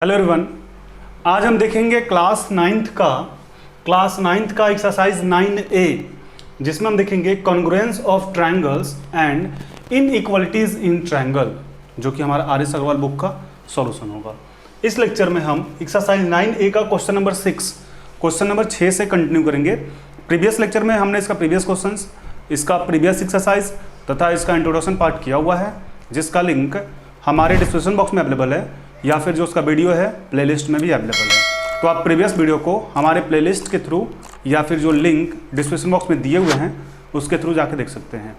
Hello everyone, आज हम देखेंगे क्लास नाइन्थ का एक्सरसाइज 9A, जिसमें हम देखेंगे congruence of triangles and inequalities in triangle, जो कि हमारा आर एस अग्रवाल बुक का सॉल्यूशन होगा। इस लेक्चर में हम एक्सरसाइज 9A का क्वेश्चन नंबर 6 से कंटिन्यू करेंगे। प्रीवियस लेक्चर में हमने इसका प्रीवियस क्वेश्चंस, इसका प्रीवियस एक्सरसाइज तथा इसका इंट्रोडक्शन पार्ट किया हुआ है, जिसका लिंक हमारे डिस्क्रिप्शन बॉक्स में अवेलेबल है या फिर जो उसका वीडियो है प्लेलिस्ट में भी अवेलेबल है। तो आप प्रीवियस वीडियो को हमारे प्लेलिस्ट के थ्रू या फिर जो लिंक डिस्क्रिप्शन बॉक्स में दिए हुए हैं उसके थ्रू जाके देख सकते हैं।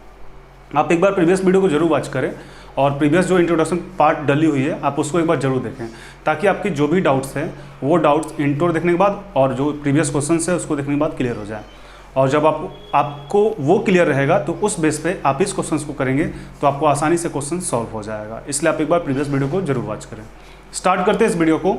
आप एक बार प्रीवियस वीडियो को जरूर वॉच करें और प्रीवियस जो इंट्रोडक्शन पार्ट डली हुई है आप उसको एक बार जरूर देखें, ताकि आपकी जो भी डाउट्स हैं वो डाउट्स इंट्रो देखने के बाद और जो प्रीवियस क्वेश्चन है उसको देखने के बाद क्लियर हो जाए। और जब आपको वो क्लियर रहेगा तो उस बेस पे आप इस क्वेश्चंस को करेंगे तो आपको आसानी से क्वेश्चन सॉल्व हो जाएगा। इसलिए आप एक बार प्रीवियस वीडियो को जरूर वॉच करें। स्टार्ट करते हैं इस वीडियो को।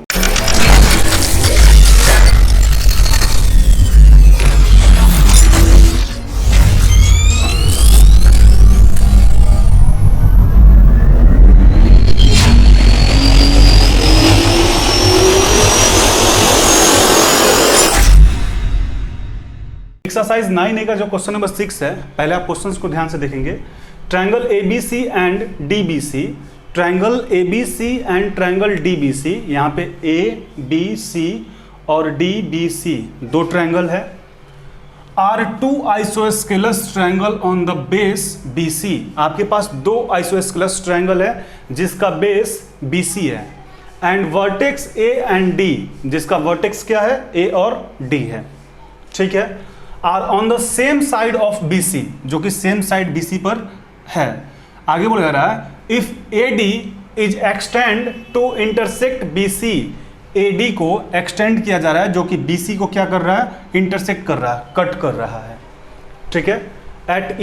एक्सरसाइज 9A का जो क्वेश्चन नंबर 6 है, पहले आप क्वेश्चंस को ध्यान से देखेंगे। Triangle ABC and DBC, triangle ABC and triangle DBC, यहाँ पे ABC और DBC दो ट्रायंगल है। Are two isosceles triangle on the base BC, आपके पास दो आइसोस्केलस ट्रायंगल है जिसका बेस BC है। And vertex A and D, जिसका वर्टेक्स क्या है, A और D है। ठीक है। Are on the same side of BC, जो कि सेम साइड BC पर है। आगे बोला जा रहा है if AD is extend to intersect BC, AD को एक्सटेंड किया जा रहा है जो कि BC को क्या कर रहा है, इंटरसेक्ट कर रहा है, कट कर रहा है। ठीक है। एट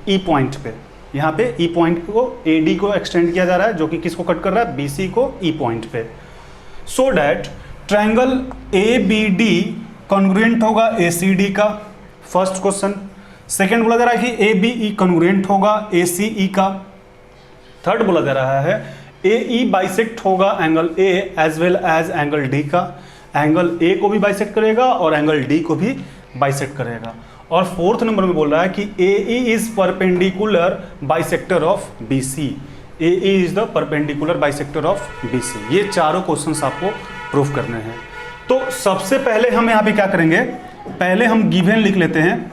E पॉइंट पे, यहाँ पे E पॉइंट को AD को एक्सटेंड किया जा रहा है जो कि किसको कट कर रहा है, BC को E पॉइंट पे। So that triangle ABD congruent होगा ACD का, फर्स्ट क्वेश्चन। सेकंड बोला जा रहा है कि ABE कॉन्ग्रुएंट होगा ACE का। थर्ड बोला जा रहा है AE बाइसेक्ट होगा angle A as well as angle D का, एंगल A को भी बाइसेक्ट करेगा और एंगल D को भी बाइसेक्ट करेगा। और फोर्थ नंबर में बोल रहा है कि AE is perpendicular bisector of BC, AE is the perpendicular bisector of BC। ये चारों क्वेश्चंस आपको प्रूफ करने हैं। तो सबसे पहले हम यहाँ पे क्या करेंगे, पहले हम गिवन लिख लेते हैं,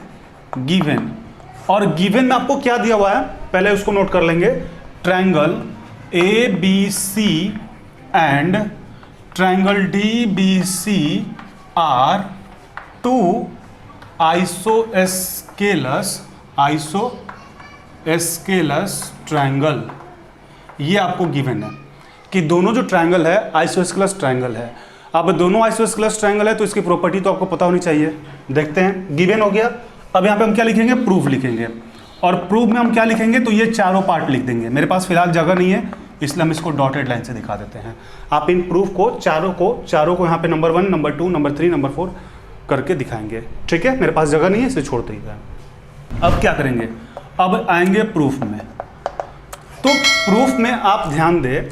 गिवन। और गिवन में आपको क्या दिया हुआ है पहले उसको नोट कर लेंगे। Triangle ABC and triangle DBC are two isosceles triangle. ये आपको गिवन है कि दोनों जो ट्रायंगल है आइसोस्केलस ट्रायंगल है। अब दोनों आइसोस्केलस ट्रायंगल है तो इसकी प्रॉपर्टी तो आपको पता होनी चाहिए। देखते हैं, गिवन हो गया। अब यहाँ पे हम क्या लिखेंगे, प्रूफ लिखेंगे। और प्रूफ में हम क्या लिखेंगे, तो ये चारों पार्ट लिख देंगे। मेरे पास फिलहाल जगह नहीं है इसलिए हम इसको डॉटेड लाइन से दिखा देते हैं। आप इन प्रूफ को चारों को यहाँ पे नंबर 1, नंबर 2, नंबर 3, नंबर 4 करके दिखाएंगे। ठीक है। मेरे पास जगह नहीं है इसे छोड़ देंगे। अब क्या करेंगे, अब आएंगे प्रूफ में। तो प्रूफ में आप ध्यान दें,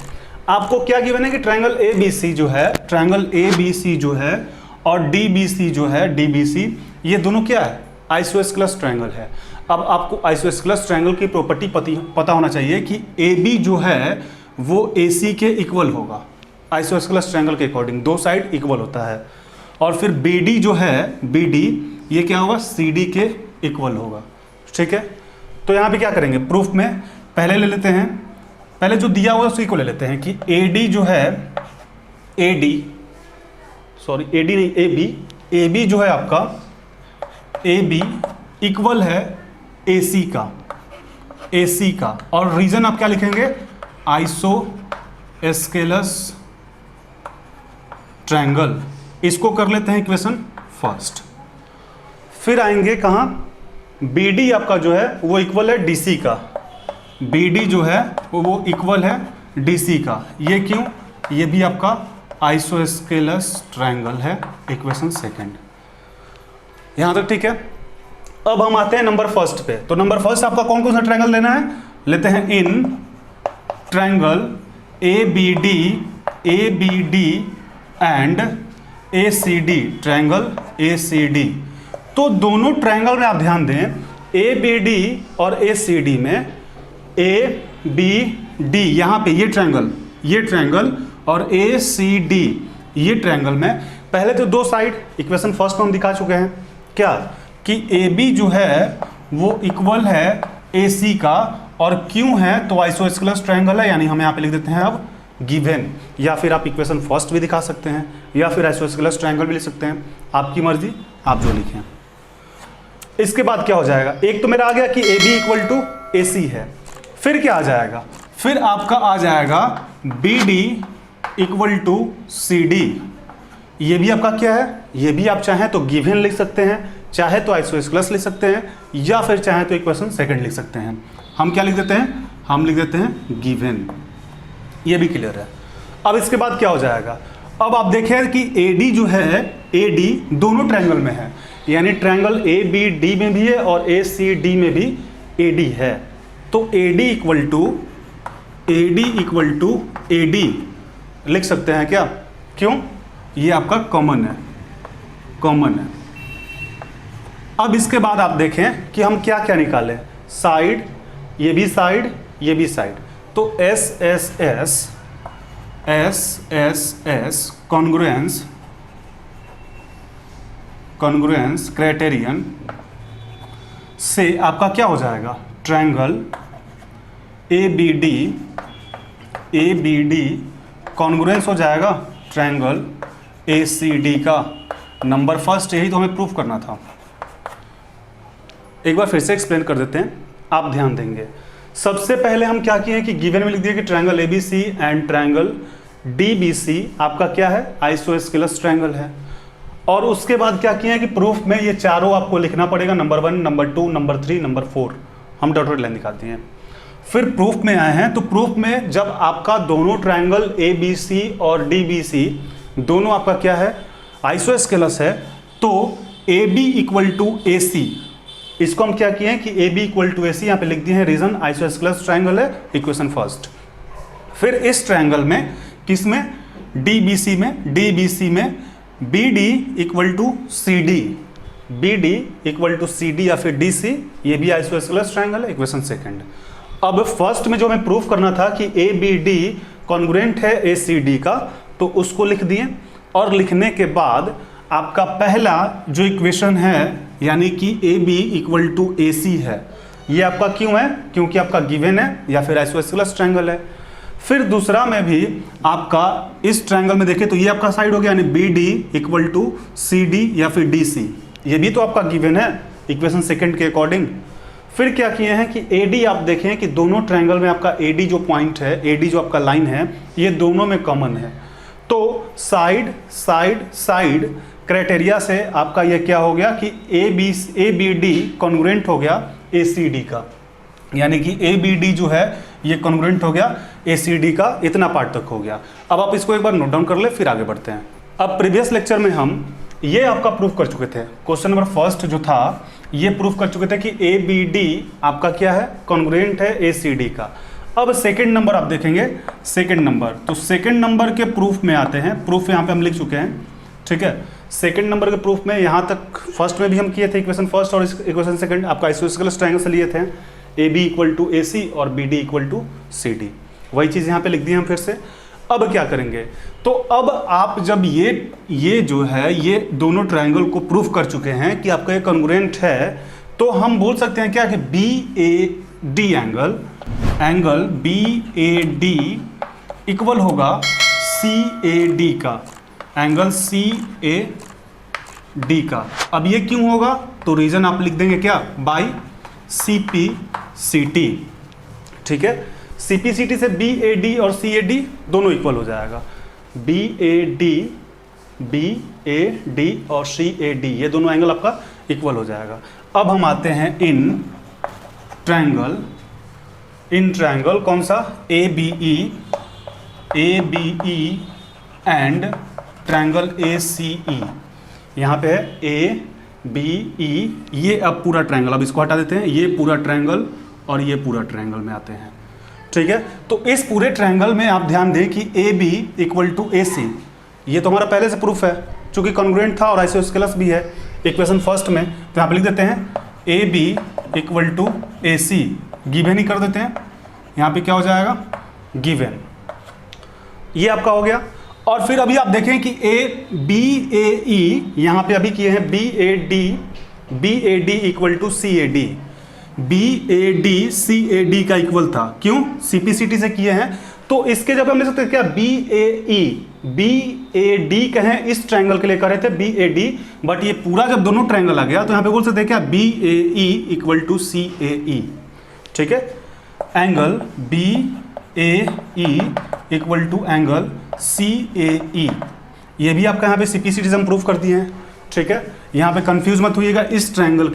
आपको क्या गिवन है कि ट्रायंगल ABC जो है, ट्रायंगल ABC जो है और DBC जो है, DBC, ये दोनों क्या है, आइसोस्केलस ट्रायंगल है। अब आपको आइसोस्केलस ट्रायंगल की प्रॉपर्टी पता होना चाहिए कि AB जो है वो AC के इक्वल होगा। आइसोस्केलस ट्रायंगल के अकॉर्डिंग दो साइड इक्वल होता है। और फिर BD जो है, BD ये क्या होगा, CD के इक्वल होगा। ठीक है। तो यहाँ पे क्या करेंगे, प्रूफ में पहले ले लेते हैं, पहले जो दिया हुआ है उसी को ले लेते हैं कि AD जो है, AB जो है आपका, AB इक्वल है AC का। और रीजन आप क्या लिखेंगे, आइसोस्केलस ट्रायंगल। इसको कर लेते हैं इक्वेशन फर्स्ट। फिर आएंगे कहाँ, BD आपका जो है वो इक्वल है DC का, BD जो है वो इक्वल है DC का। ये क्यों, ये भी आपका आइसोस्केलस ट्रायंगल है। इक्वेशन सेकंड, यहां तक ठीक है। अब हम आते हैं नंबर फर्स्ट पे। तो नंबर फर्स्ट आपका कौन कौन सा ट्रायंगल लेना है, लेते हैं in triangle ABD and ACD, triangle ACD। तो दोनों ट्रायंगल में आप ध्यान दें, ABD और ACD में ABD यहाँ पे ये ट्रायंगल और ACD ये ट्रायंगल में पहले तो दो साइड इक्वेशन फर्स्ट में हम दिखा चुके हैं क्या, कि AB जो है वो इक्वल है AC का और Q है तो आइसोस्केलस ट्रायंगल है, यानी हम यहाँ पे लिख देते हैं अब गिवन, या फिर आप इक्वेशन फर्स्ट भी दिखा सकते हैं या फिर आइसोस्केलस ट्रायंगल भी लिख सकते हैं, आपकी मर्जी, आप जो लिखें। इसके बाद क्या हो जाएगा, एक तो मेरा आ गया कि AB इक्वल टू AC है, फिर क्या आ जाएगा, फिर आपका आ जाएगा BD इक्वल टू CD। ये भी आपका क्या है, ये भी आप चाहें तो गिवन लिख सकते हैं, चाहे तो आइसोस्केलस लिख सकते हैं, या फिर चाहे तो इक्वेशन सेकंड लिख सकते हैं। हम क्या लिख देते हैं, हम लिख देते हैं गिवन। ये भी क्लियर है। अब इसके बाद क्या हो जाएगा, अब आप देखें कि AD जो है, AD दोनों ट्रायंगल में है, यानी ट्रायंगल ABD में भी है और ACD में भी AD है। तो AD इक्वल टू AD लिख सकते हैं क्या, क्यों, ये आपका कॉमन है। अब इसके बाद आप देखें कि हम क्या क्या निकालें, साइड, ये भी साइड, तो SSS कॉन्ग्रुएंस क्राइटेरियन से आपका क्या हो जाएगा, ट्रायंगल ABD कॉन्ग्रुएंस हो जाएगा ट्रायंगल ACD का। नंबर फर्स्ट, यही तो हमें प्रूफ करना था। एक बार फिर से एक्सप्लेन कर देते हैं, आप ध्यान देंगे। सबसे पहले हम क्या किए हैं कि गिवन में लिख दिया कि triangle ABC and triangle DBC आपका क्या है, आइसोस्केलस ट्रायंगल है। और उसके बाद क्या किए हैं कि प्रूफ में ये चारों आपको लिखना पड़ेगा, नंबर 1, नंबर 2, नंबर 3, नंबर 4, हम डॉटेड लाइन दिखाते हैं। फिर प्रूफ में आए हैं, तो प्रूफ में जब आपका दोनों ट्रायंगल ABC और DBC दोनों आपका क्या है, आइसोस्केलस है, तो AB इक्वल टू AC, इसको हम क्या किए हैं कि AB इक्वल टू AC यहाँ पे लिख दिए हैं, रीजन आइसोस्केलस ट्रायंगल है, इक्वेशन फर्स्ट। फिर इस ट्रायंगल में, किसमें, DBC में BD इक्वल टू CD या फिर DC, ये भी आइसोस्केलस ट्रायंगल है, इक्वेशन सेकंड। अब फर्स्ट में जो हमें प्रूफ करना था कि ABD कॉन्ग्रुएंट है ACD का, तो उसको लिख दिए, और लिखने के बाद आपका पहला जो इक्वेशन है, यानी कि AB इक्वल टू AC है, ये आपका क्यों है, क्योंकि आपका गिवन है या फिर आइसोस्केलस ट्रायंगल है। फिर दूसरा में भी आपका इस ट्रायंगल में देखें तो ये आपका साइड हो गया, यानी BD इक्वल टू CD या फिर DC, ये भी तो आपका गिवन है इक्वेशन सेकंड के अकॉर्डिंग। फिर क्या किए हैं कि AD आप देखें कि दोनों ट्रायंगल में आपका AD जो पॉइंट है, AD जो आपका लाइन है, ये दोनों में कॉमन है। तो साइड क्राइटेरिया से आपका ये क्या हो गया कि ABD कॉन्ग्रुएंट हो गया ACD का, यानी कि ABD जो है ये कॉन्ग्रुएंट हो गया ACD का, इतना पार्ट तक हो गया। अब आप इसको एक बार नोट डाउन कर ले, फिर आगे बढ़ते हैं। अब प्रीवियस लेक्चर में हम ये आपका प्रूफ कर चुके थे, क्वेश्चन नंबर फर्स्ट जो था ये प्रूफ कर चुके थे कि ABD आपका क्या है, कॉन्ग्रुएंट है ACD का। अब सेकंड नंबर आप देखेंगे, सेकंड नंबर, तो सेकंड नंबर के प्रूफ में आते हैं। प्रूफ यहाँ पे हम लिख चुके हैं, ठीक है। सेकंड नंबर के प्रूफ में यहाँ तक फर्स्ट में भी हम किए थे इक्वेशन फर्स्ट और इक्वेशन सेकंड, आपका आइसोस्केलस ट्रायंगल से लिए थे, AB इक्वल टू AC और BD इक्वल टू CD, वही चीज़ यहाँ पे लिख दी हम फिर से। अब क्या करेंगे, तो अब आप जब ये जो है ये दोनों ट्रायंगल को प्रूफ कर चुके हैं कि आपका ये कॉन्ग्रुएंट है, तो हम बोल सकते हैं क्या कि BAD एंगल BAD इक्वल होगा CAD का, एंगल CAD का। अब ये क्यों होगा, तो रीजन आप लिख देंगे क्या, बाई CPCT, ठीक है। CPCT से BAD और CAD दोनों इक्वल हो जाएगा, BAD और CAD ये दोनों एंगल आपका इक्वल हो जाएगा। अब हम आते हैं इन ट्रायंगल कौन सा, ABE एंड ट्रायंगल ACE, यहाँ पे है ABE, ये अब पूरा ट्रायंगल, अब इसको हटा देते हैं, ये पूरा ट्रायंगल और ये पूरा ट्रायंगल में आते हैं, ठीक है। तो इस पूरे ट्रायंगल में आप ध्यान दें कि AB इक्वल टू AC, ये तो हमारा पहले से प्रूफ है, चूंकि कॉन्ग्रुएंट था और आइसोस्केलस भी है इक्वेशन फर्स्ट में, तो यहाँ पे लिख देते हैं A B equal to A C, given ही कर देते हैं, यहाँ पे क्या हो जाएगा गिवन, ये आपका हो गया। और फिर अभी आप देखें कि ए बी ए ई यहाँ पे अभी किए हैं B A D equal to C A D, B A D C A D का इक्वल था, क्यों सीपीसीटी से किए हैं। तो इसके जब हमने सकते क्या बी ए डी कहें इस ट्रायंगल के लिए कर रहे थे बी ए डी, बट ये पूरा जब दोनों ट्रायंगल आ गया तो यहाँ पे बोल सकते हैं क्या B A E equal to C A E, ठीक है, angle B A E equal to angle C A E, ये भी आपका यहाँ पे सीपीसीटी से हम प्रूफ कर दिए हैं, ठीक है। यहाँ पे कंफ्यूज मत होइएगा, इस ट्रायंगल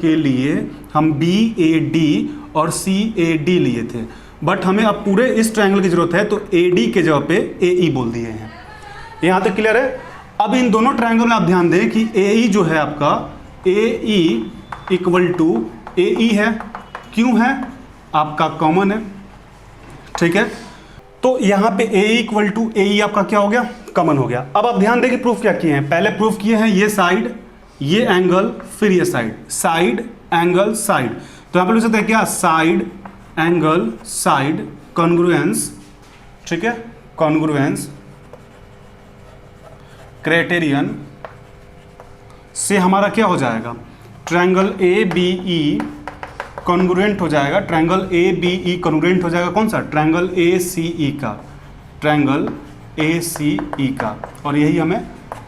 के लिए हम बी ए डी और सी ए डी लिए थे, बट हमें अब पूरे इस ट्रायंगल की जरूरत है, तो ए डी के जगह पे ए ई बोल दिए हैं। यहाँ तक क्लियर है। अब इन दोनों ट्रायंगल में आप ध्यान दें कि ए ई जो है आपका ए ई इक्वल टू ए ई है, क्यों है आपका कॉमन है, ठीक है। तो यहाँ पे ए इक्वल टू ए ई आपका क्या हो गया कॉमन हो गया। अब आप ध्यान दें कि प्रूफ क्या किए हैं, पहले प्रूफ किए हैं ये साइड ये एंगल फिर ये साइड एंगल साइड, तो यहाँ पे लिख सकते हैं क्या साइड एंगल साइड कॉन्ग्रुएंस, ठीक है, कॉन्ग्रुएंस क्राइटेरियन से हमारा क्या हो जाएगा triangle A B E congruent हो जाएगा, triangle A B E congruent हो जाएगा कौन सा ट्रायंगल ए सी ई का, ट्रायंगल ए सी ई का, और यही हमें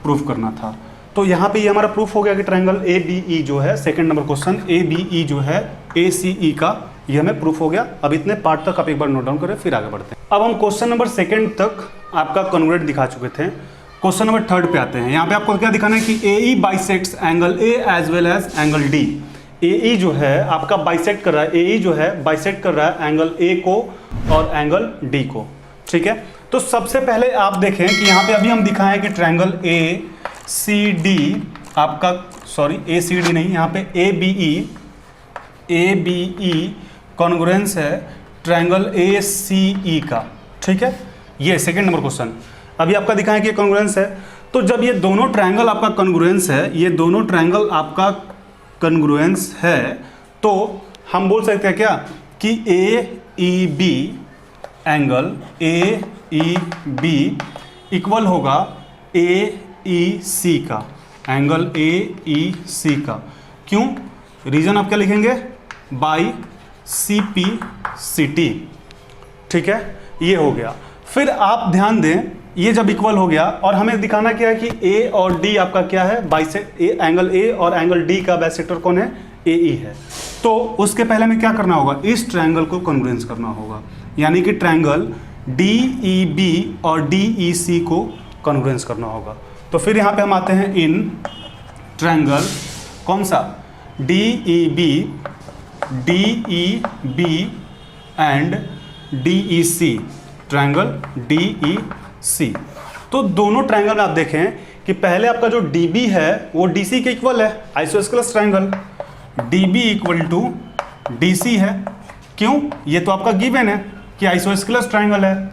प्रूफ करना था। तो यहाँ पे ये हमारा प्रूफ हो गया कि ट्रायंगल ए बी ई जो है second number question A B E जो है ए सी ई का, ये हमें प्रूफ हो गया। अब इतने पार्ट तक आप एक बार नोट डाउन करें फिर आगे बढ़ते हैं। अब हम क्वेश्चन नंबर सेकंड तक आपका कॉन्ग्रुएंट दिखा चुके थे, क्वेश्चन नंबर थर्ड पे आते हैं। यहाँ पे आपको क्या दिखाना है कि A E bisects angle A as well as angle D, A E जो है आपका बाइसेक्ट कर रहा है, ए ई जो है बाइसेक्ट कर रहा है एंगल ए को और एंगल डी को, ठीक है। तो सबसे पहले आप देखें कि यहाँ पे अभी हम दिखाएं कि ट्रायंगल ए सी डी आपका, सॉरी ए सी डी नहीं, यहाँ पे ए बी ई कॉन्ग्रुएंस है ट्रायंगल ए सी ई का, ठीक है। ये सेकंड नंबर क्वेश्चन अभी आपका दिखाएं कि कॉन्ग्रुएंस है। तो जब ये दोनों ट्रायंगल आपका कॉन्ग्रुएंस है, ये दोनों ट्रायंगल आपका कॉन्ग्रुएंस है, तो हम बोल सकते हैं क्या कि A E B angle A E B equal होगा ए ई सी का, एंगल ए ई सी का, क्यों रीजन आप क्या लिखेंगे by C P C T, ठीक है, ये हो गया। फिर आप ध्यान दें ये जब इक्वल हो गया और हमें दिखाना क्या है कि ए और डी आपका क्या है बाइसेक्ट, एंगल ए और एंगल डी का बाइसेक्टर कौन है ए ई है। तो उसके पहले में क्या करना होगा इस ट्रायंगल को कॉन्ग्रुएंस करना होगा, यानी कि ट्रायंगल डी ई बी और डी ई सी को कॉन्ग्रुएंस करना होगा। तो फिर यहाँ पे हम आते हैं इन ट्रायंगल कौन सा D E B and D E C, triangle D E C. तो दोनों ट्रायंगल में आप देखें कि पहले आपका जो डी बी है वो डी सी के इक्वल है, isosceles triangle D B equal to D C है, क्यों ये तो आपका गिवन है कि आइसोस्केलस ट्रायंगल है,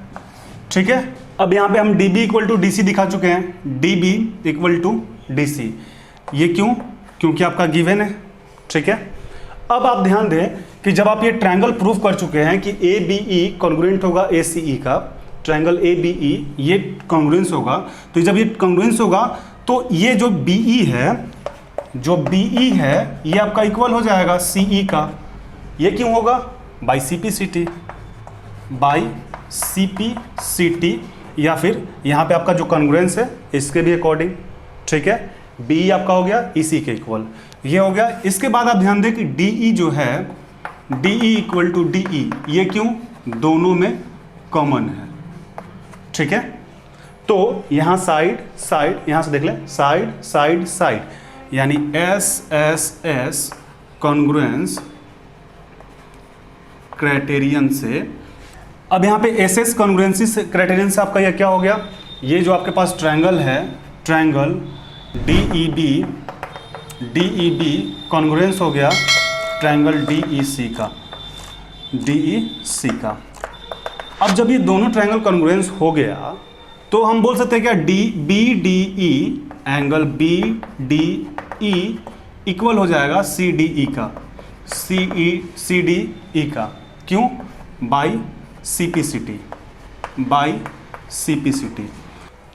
ठीक है। अब यहाँ पे हम D B equal to D C दिखा चुके हैं, D B equal to D C, ये क्यों क्योंकि आपका गिवन है, ठीक है। अब आप ध्यान दें कि जब आप ये ट्रायंगल प्रूफ कर चुके हैं कि ए बी ई कॉन्ग्रुएंट होगा ए सी ई का, ट्रायंगल ए बी ई ये कॉन्ग्रुएंस होगा, तो जब ये कॉन्ग्रुएंस होगा तो ये जो बी ई है ये आपका इक्वल हो जाएगा सी ई का, ये क्यों होगा by C P C T, या फिर यहाँ पे आपका जो कॉन्ग्रुएंस है इसके भी अकॉर्डिंग, ठीक है, बी आपका हो गया इसी के इक्वल, ये हो गया। इसके बाद आप ध्यान दें कि डी ई जो है D E equal to D E, ये क्यों दोनों में कॉमन है, ठीक है। तो यहाँ साइड यहाँ से देख लें साइड यानी S S S congruence criterion से। अब यहाँ पे एस एस कॉन्ग्रुएंसी क्राइटेरियन से आपका यह क्या हो गया, ये जो आपके पास ट्रायंगल है triangle D E B congruence हो गया ट्रायंगल डी ई सी का। अब जब ये दोनों ट्रायंगल कॉन्ग्रुएंस हो गया तो हम बोल सकते हैं क्या, D B D E, angle B D E equal हो जाएगा सी डी ई का, सी डी ई का। क्यों? By C P C T, by C P C T.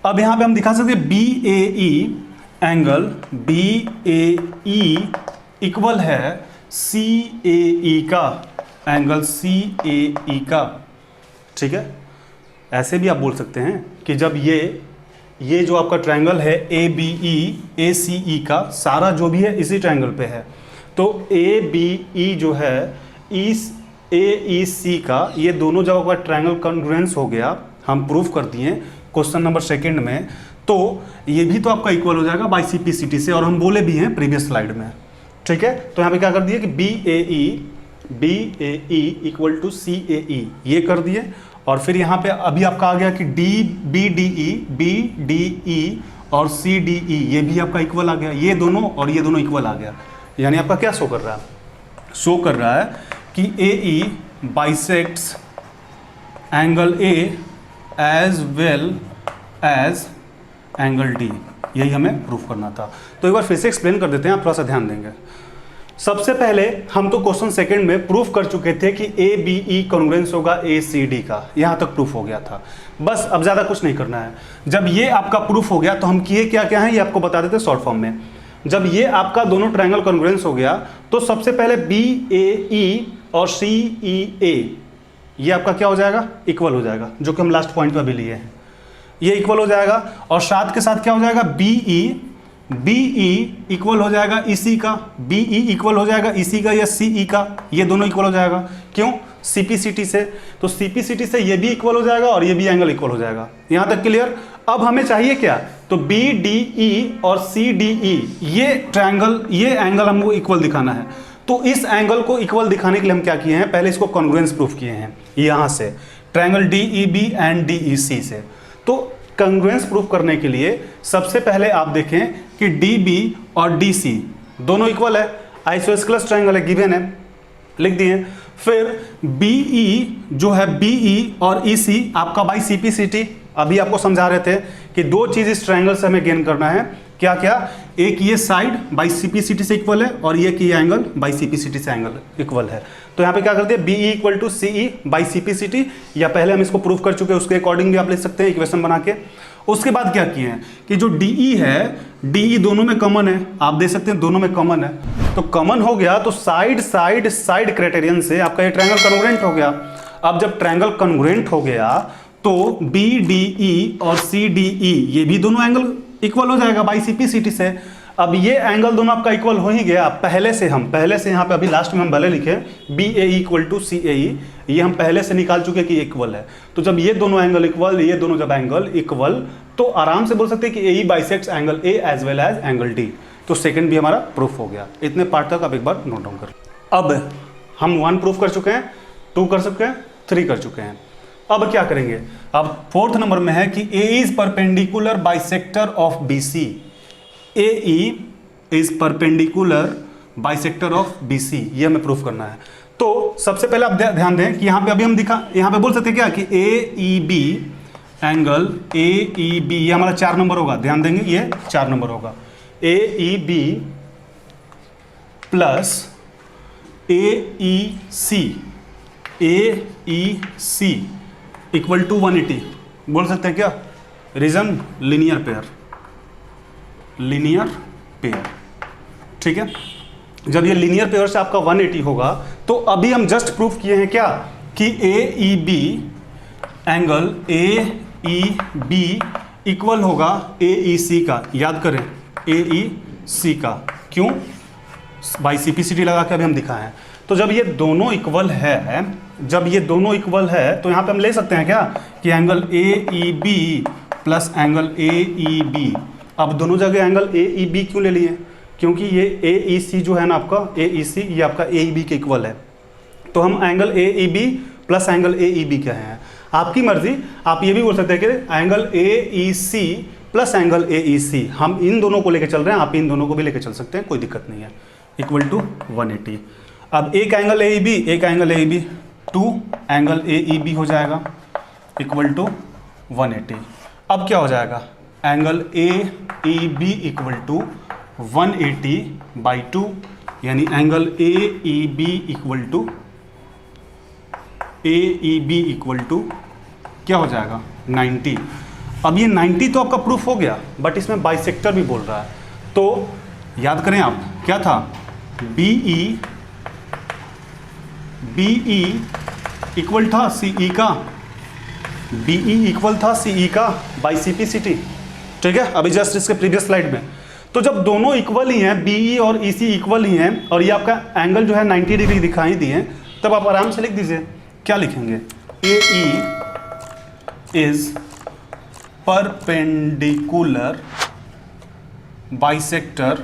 अब यहाँ पे हम दिखा सकते हैं B A E, angle B A E equal है सी ए ई का, एंगल सी ए ई का। ठीक है, ऐसे भी आप बोल सकते हैं कि जब ये जो आपका ट्रायंगल है ए बी ई, ए सी ई का सारा जो भी है इसी ट्रायंगल पे है, तो ए बी ई जो है ए ई सी का, ये दोनों जगह का ट्रायंगल कॉन्ग्रुएंस हो गया, हम प्रूफ कर दिए क्वेश्चन नंबर 2 में। तो ये भी तो आपका इक्वल हो जाएगा by C P C T से, और हम बोले भी हैं प्रीवियस स्लाइड में। ठीक है, तो यहाँ पे क्या कर दिए कि B A E equal to C A E, ये कर दिए। और फिर यहाँ पे अभी आपका आ गया कि बी डी ई और सी डी ई, ये भी आपका इक्वल आ गया, ये दोनों और ये दोनों इक्वल आ गया। यानी आपका क्या शो कर रहा है? शो कर रहा है कि A E bisects angle A as well as angle D, यही हमें प्रूफ करना था। तो एक बार फिर से एक्सप्लेन कर देते हैं, आप थोड़ा सा ध्यान देंगे। सबसे पहले हम तो क्वेश्चन 2 में प्रूफ कर चुके थे कि ए बी ई कॉन्ग्रुएंस होगा ए सी डी का, यहां तक प्रूफ हो गया था। बस अब ज्यादा कुछ नहीं करना है। जब ये आपका प्रूफ हो गया तो हम किए क्या क्या है ये आपको बता देते शॉर्ट फॉर्म में। जब ये आपका दोनों ट्रायंगल कॉन्ग्रुएंस हो गया तो सबसे पहले बी ए ई और सी ई ए, ये आपका क्या हो जाएगा? इक्वल हो जाएगा, जो कि हम लास्ट पॉइंट पर भी लिए हैं, ये इक्वल हो जाएगा। और साथ के साथ क्या हो जाएगा? बी ई इक्वल हो जाएगा इसी का, बी ई इक्वल हो जाएगा इसी का या सी ई का, ये दोनों इक्वल हो जाएगा। क्यों? सी पी सी टी से। तो सी पी सी टी से ये भी इक्वल हो जाएगा और ये भी एंगल इक्वल हो जाएगा। यहां तक क्लियर? अब हमें चाहिए क्या? तो बी डी ई और सी डी ई, ये ट्रायंगल, ये एंगल हमको इक्वल दिखाना है। तो इस एंगल को इक्वल दिखाने के लिए हम क्या किए हैं? पहले इसको कॉन्ग्रुएंस प्रूफ किए हैं यहां से, triangle D E B and D E C से। तो कॉन्ग्रुएंस प्रूफ करने के लिए सबसे पहले आप देखें कि डी बी और डी सी दोनों इक्वल है, आइसोस्केलस ट्रायंगल है, गिवन है, लिख दिए। फिर बी ई जो है, बी ई और ई सी आपका by C P C T, अभी आपको समझा रहे थे कि दो चीज इस ट्रायंगल से हमें गेन करना है। क्या क्या? एक ये side by C P C T से इक्वल है और ये कि angle by C P C T से एंगल इक्वल है। तो यहाँ पे क्या कर दिया? B E equal to C E by C P C T, या पहले हम इसको प्रूफ कर चुके हैं, उसके अकॉर्डिंग भी आप लिख सकते हैं इक्वेशन बना के। उसके बाद क्या किए हैं कि जो डी ई है, डी ई दोनों में कॉमन है, आप देख सकते हैं दोनों में कॉमन है। तो कॉमन हो गया तो साइड क्राइटेरियन से आपका ये ट्रायंगल कॉन्ग्रुएंट हो गया। अब जब ट्रायंगल कॉन्ग्रुएंट हो गया तो बी डी ई और सी डी ई, ये भी दोनों एंगल इक्वल हो जाएगा by C P C T से। अब ये एंगल दोनों आपका इक्वल हो ही गया। पहले से यहाँ पे अभी लास्ट में हम भले लिखे B A equal to C A E, ये हम पहले से निकाल चुके कि इक्वल है। तो जब ये दोनों एंगल इक्वल, ये दोनों जब एंगल इक्वल, तो आराम से बोल सकते हैं कि A E bisects angle A as well as angle D. तो सेकंड भी हमारा प्रूफ हो गया। इतने पार्ट तक आप एक बार नोट डाउन कर। अब हम 1 प्रूफ कर चुके हैं, 2 कर चुके हैं, 3 कर चुके हैं। अब क्या करेंगे? अब 4th नंबर में है कि A is perpendicular bisector of B C, A E is perpendicular bisector of B C, ये हमें प्रूफ करना है। तो सबसे पहले आप ध्यान दें कि यहां पे अभी हम यहां पे बोल सकते हैं क्या कि A E B angle A E B, ये हमारा 4 नंबर होगा, ध्यान देंगे ये 4 नंबर होगा। A E B plus A E C equal to 180, बोल सकते हैं क्या? Reason linear pair. ठीक है, जब ये लीनियर पेयर से आपका 180 होगा तो अभी हम जस्ट प्रूफ किए हैं क्या कि A E B angle A E B equal होगा ए ई सी का। याद करें, ए ई सी का। क्यों? By C P C T लगा के अभी हम दिखाए हैं। तो जब ये दोनों इक्वल है, तो यहां पे हम ले सकते हैं क्या कि angle A E B plus angle A E B. अब दोनों जगह एंगल ए ई बी क्यों ले लिए? क्योंकि ये ए ई सी जो है ना आपका, ए ई सी, ये आपका ए ई बी के इक्वल है। तो हम angle A E B plus angle A E B कहे हैं। आपकी मर्जी, आप ये भी बोल सकते हैं कि angle A E C plus angle A E C, हम इन दोनों को लेकर चल रहे हैं, आप इन दोनों को भी लेकर चल सकते हैं, कोई दिक्कत नहीं है। Equal to 180। अब एक एंगल ए ई बी, एक angle A E B, 2 angle A E B हो जाएगा इक्वल टू 180। अब क्या हो जाएगा, angle A E B equal to 180/2, यानी angle A E B equal to क्या हो जाएगा 90। अब ये 90 तो आपका प्रूफ हो गया, बट इसमें बाइसेक्टर भी बोल रहा है, तो याद करें आप क्या था, बी ई इक्वल था सी ई का, बी ई इक्वल था सी ई का by C P C T, ठीक है, अभी जस्ट इसके प्रीवियस स्लाइड में। तो जब दोनों इक्वल ही हैं, बी ई और ई सी इक्वल ही हैं, और ये आपका एंगल जो है 90 डिग्री दिखाई दिए, तब आप आराम से लिख दीजिए, क्या लिखेंगे, A E is perpendicular bisector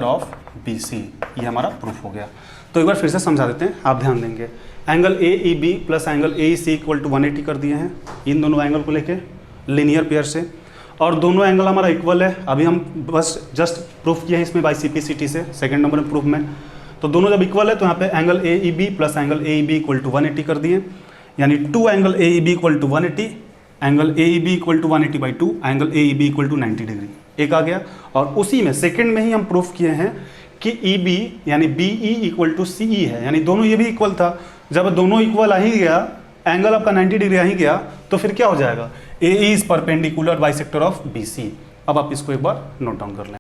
of B C. ये हमारा प्रूफ हो गया। तो एक बार फिर से समझा देते हैं, आप ध्यान देंगे। Angle A E B plus angle A E C equal to 180 कर दिए हैं इन दोनों एंगल को लेके लीनियर पेयर से, और दोनों एंगल हमारा इक्वल है। अभी हम बस जस्ट प्रूफ किए हैं इसमें by C P C T से, सेकेंड नंबर में प्रूफ में। तो दोनों जब इक्वल है तो यहाँ पे angle A E B plus angle A E B equal to 180 कर दिए, यानी 2 angle A E B equal to 180, angle A E B equal to 180/2, angle A E B equal to 90 degree, एक आ गया। और उसी में सेकंड में ही हम प्रूफ किए हैं कि ई बी यानी B E equal to C ई है, यानी दोनों ये भी इक्वल था। जब दोनों इक्वल आ ही गया, एंगल आपका 90 डिग्री आ ही गया, तो फिर क्या हो जाएगा, A E is perpendicular bisector of B C. अब आप इसको एक बार नोट डाउन कर लें।